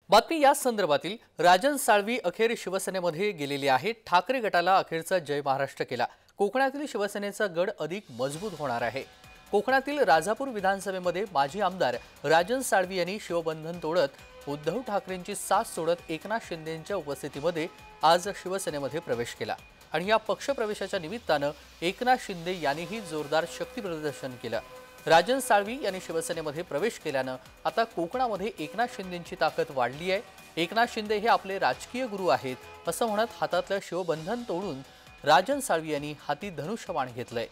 बातमी या संदर्भातील राजन साळवी अखेर शिवसेनेमध्ये गेलेली आहे। ठाकरे गटाला अखेरचा जय महाराष्ट्र केला। कोकणातील शिवसेनेचा गड अधिक मजबूत होणार आहे। कोकणातील राजापूर विधानसभेमध्ये माजी आमदार राजन साळवी यांनी शिवबंधन तोडत उद्धव ठाकरेंची साथ सोडत एकनाथ शिंदेंच्या उपस्थितीमध्ये आज शिवसेनेमध्ये प्रवेश केला आणि या पक्षप्रवेशाच्या निमित्ताने एकनाथ शिंदे यांनीही जोरदार शक्ती प्रदर्शन केलं। राजन साळवी यांनी शिवसेनेमध्ये प्रवेश केल्याने आता कोकणामध्ये एकनाथ शिंदेंची ताकद वाढली आहे। एकनाथ शिंदे हे आपले राजकीय गुरु आहेत असं म्हणत हातातलं शिवबंधन तोडून राजन साळवी यांनी हाती धनुष्यबाण घेतलंय।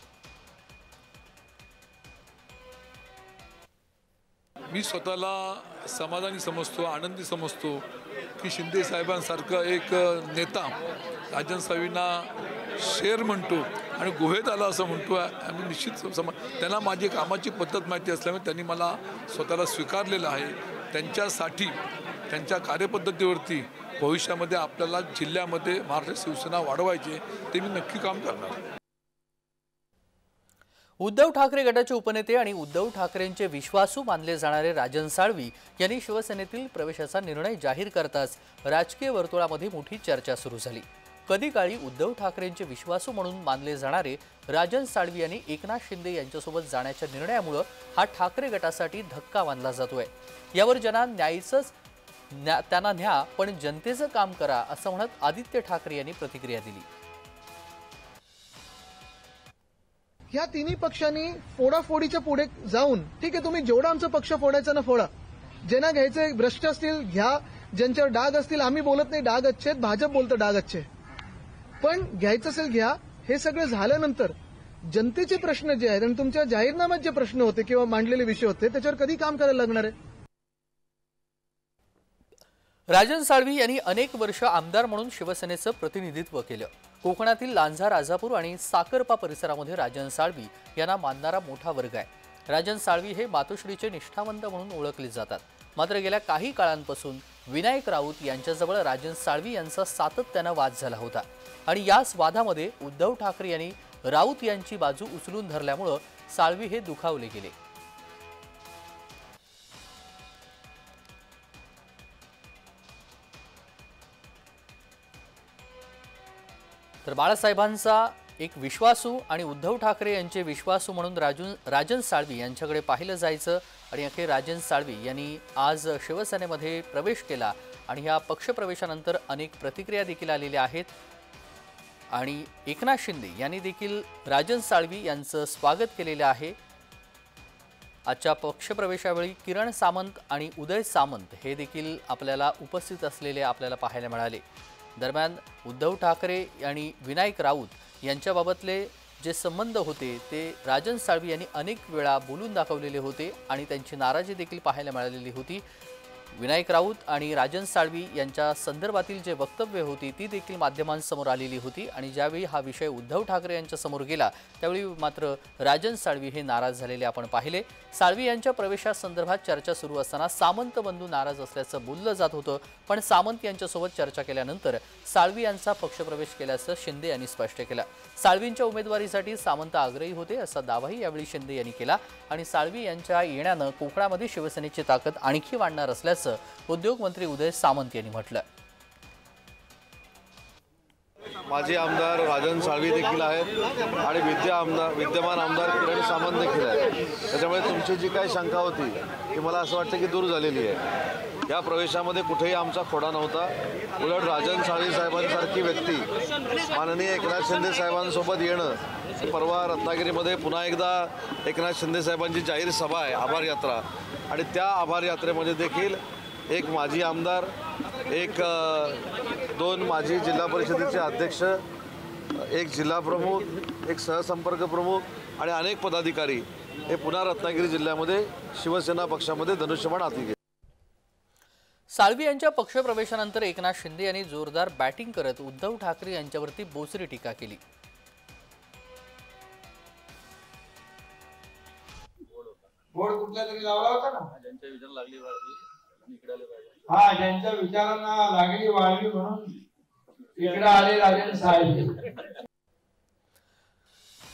मी स्वतःला समाधानी समजतो, आनंदी समजतो की शिंदे साहेबांसारखा एक नेता राजन साळवींना शेर म्हणतो आणि गुहेत आला असं म्हणतो। आम्ही निश्चित त्यांना माझी कामाची पद्धत माहिती असल्यामुळे त्यांनी मला स्वतःला स्वीकारलेलं आहे। त्यांच्यासाठी त्यांच्या कार्यपद्धतीवरती भविष्यामध्ये आपल्याला जिल्ह्यामध्ये महाराष्ट्र शिवसेना वाढवायची ते मी नक्की काम करणार। उद्धव ठाकरे गटाचे उपनेते आणि उद्धव ठाकरेंचे विश्वासू मानले जाणारे राजन साळवी यांनी शिवसेनेतील प्रवेशाचा निर्णय जाहीर करताच राजकीय वर्तुळामध्ये मोठी चर्चा सुरू झाली। कधी काळी उद्धव ठाकरेंचे विश्वासू म्हणून मानले जाणारे राजन साळवी यांनी एकनाथ शिंदे यांच्यासोबत जाण्याच्या निर्णयामुळे हा ठाकरे गटासाठी धक्का मानला जातोय। यावर त्यांना न्या पण जनतेचं काम करा असं म्हणत आदित्य ठाकरे यांनी प्रतिक्रिया दिली। या तिन्ही पक्षांनी फोडाफोडीच्या पुढे जाऊन ठीक आहे, तुम्ही जेवढा आमचा पक्ष फोडायचा ना फोडा, ज्यांना घ्यायचे भ्रष्ट असतील घ्या, ज्यांच्यावर डाग असतील आम्ही बोलत नाही डाग अच्छे, भाजप बोलतं डाग अच्छे, पण घ्यायचं असेल घ्या। हे सगळं झाल्यानंतर जनतेचे प्रश्न जे आहेत आणि तुमच्या जाहीरनाम्यात जे प्रश्न होते किंवा मांडलेले विषय होते त्याच्यावर कधी काम करायला लागणार आहे। राजन साळवी यांनी अनेक वर्ष आमदार म्हणून शिवसेनेचं प्रतिनिधित्व केलं। कोकणातील लांजा, राजापूर आणि साकरपा परिसरामध्ये राजन साळवी यांना मानणारा मोठा वर्ग आहे। राजन साळवी हे मातोश्रीचे निष्ठावंत म्हणून ओळखले जातात। मात्र गेल्या काही काळांपासून विनायक राऊत यांच्याजवळ राजन साळवी यांचा सातत्याने वाद झाला होता आणि याच वादामध्ये उद्धव ठाकरे यांनी राऊत यांची बाजू उचलून धरल्यामुळे साळवी हे दुखावले गेले। तर बाळासाहेबांचा एक विश्वासू आणि उद्धव ठाकरे यांचे विश्वासू म्हणून राजन साळवी यांच्याकडे पाहिलं जायचं आणि अखेर राजन साळवी यांनी आज शिवसेनेमध्ये प्रवेश केला आणि या पक्षप्रवेशानंतर अनेक प्रतिक्रिया देखील आलेल्या आहेत आणि एकनाथ शिंदे यांनी देखील राजन साळवी यांचं स्वागत केलेलं आहे। आजच्या पक्षप्रवेशावेळी किरण सामंत आणि उदय सामंत हे देखील आपल्याला उपस्थित असलेले आपल्याला पाहायला मिळाले। दरम्यान उद्धव ठाकरे आणि विनायक राऊत यांच्याबाबतले जे संबंध होते ते राजन साळवी यांनी अनेक वेळा बोलून दाखवलेले होते आणि त्यांची नाराजी देखील पाहायला मिळालेली होती। विनायक राऊत आणि राजन साळवी यांच्या संदर्भातील जे वक्तव्य होती ती देखील माध्यमांसमोर आलेली होती आणि ज्यावेळी हा विषय उद्धव ठाकरे यांच्या समोर गेला त्यावेळी मात्र राजन साळवी हे नाराज झालेले आपण पाहिले। साळवी यांच्या प्रवेशासंदर्भात चर्चा सुरू असताना सामंत बंधू नाराज असल्याचं बोललं जात होतं, पण सामंत यांच्यासोबत चर्चा केल्यानंतर साळवी यांचा पक्षप्रवेश केल्याचं शिंदे यांनी स्पष्ट केलं। साळवींच्या उमेदवारीसाठी सामंत आग्रही होते असा दावाही यावेळी शिंदे यांनी केला आणि साळवी यांच्या येण्याने कोकणामध्ये शिवसेनेची ताकद आणखी वाढणार असल्याचं उद्योग मंत्री उदय सामंत यांनी म्हटलं। माजी आमदार राजन साळवी देखील आहेत आणि विद्यमान आमदार किरण सामंत देखील आहेत। त्याच्यामुळे तुमची जी काही शंका होती ती मला असं वाटतं की दूर झालेली आहे। या प्रवेशामध्ये कुठेही आमचा खोडा नव्हता। उलट राजन साळवी साहेबांसारखी व्यक्ती माननीय एकनाथ शिंदे साहेबांसोबत येणं, परवा रत्नागिरीमध्ये पुन्हा एकदा एकनाथ शिंदे साहेबांची जाहीर सभा आहे आभार यात्रा, आणि त्या आभार यात्रेमध्ये देखील एक माजी आमदार, दोन माजी जिल्हा परिषदेचे अध्यक्ष, एक जिल्हा प्रमुख, एक सहसंपर्क प्रमुख आणि अनेक पदाधिकारी हे पुन्हा रत्नागिरी जिल्ह्यामध्ये शिवसेना पक्षामध्ये धनुष्यबाण हाती घेतले। साळवी यांच्या पक्षप्रवेशानंतर एकनाथ शिंदे यांनी जोरदार बॅटिंग करत उद्धव ठाकरे यांच्यावरती बोचरी टीका केली। बोर्ड कुठल्या तरी लावला होता ना, ज्यांच्या विचारांना लागली वाळवी म्हणून इकडे आले राजन साळवी।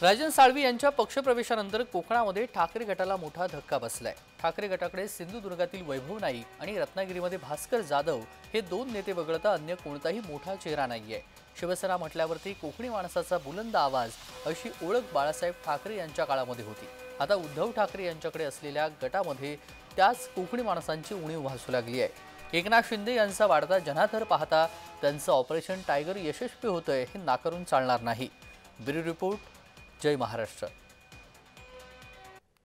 राजन साळवी यांच्या पक्षप्रवेशानंतर कोकणामध्ये ठाकरे गटाला मोठा धक्का बसलाय। ठाकरे गटाकडे सिंधुदुर्गातील वैभव नाईक आणि रत्नागिरीमध्ये भास्कर जाधव हे दोन नेते वगळता अन्य कोणताही मोठा चेहरा नाहीये। शिवसेना म्हटल्यावरती कोकणी माणसाचा बुलंद आवाज अशी ओळख बाळासाहेब ठाकरे यांच्या काळामध्ये होती। आता उद्धव ठाकरे यांच्याकडे असलेल्या गटामध्ये त्याच कोकणी माणसांची उणीव भासू लागली आहे। एकनाथ शिंदे यांचा वाढता जनाधार पाहता त्यांचं ऑपरेशन टायगर यशस्वी होतंय हे नाकारून चालणार नाही। ब्युरो रिपोर्ट, जय महाराष्ट्र।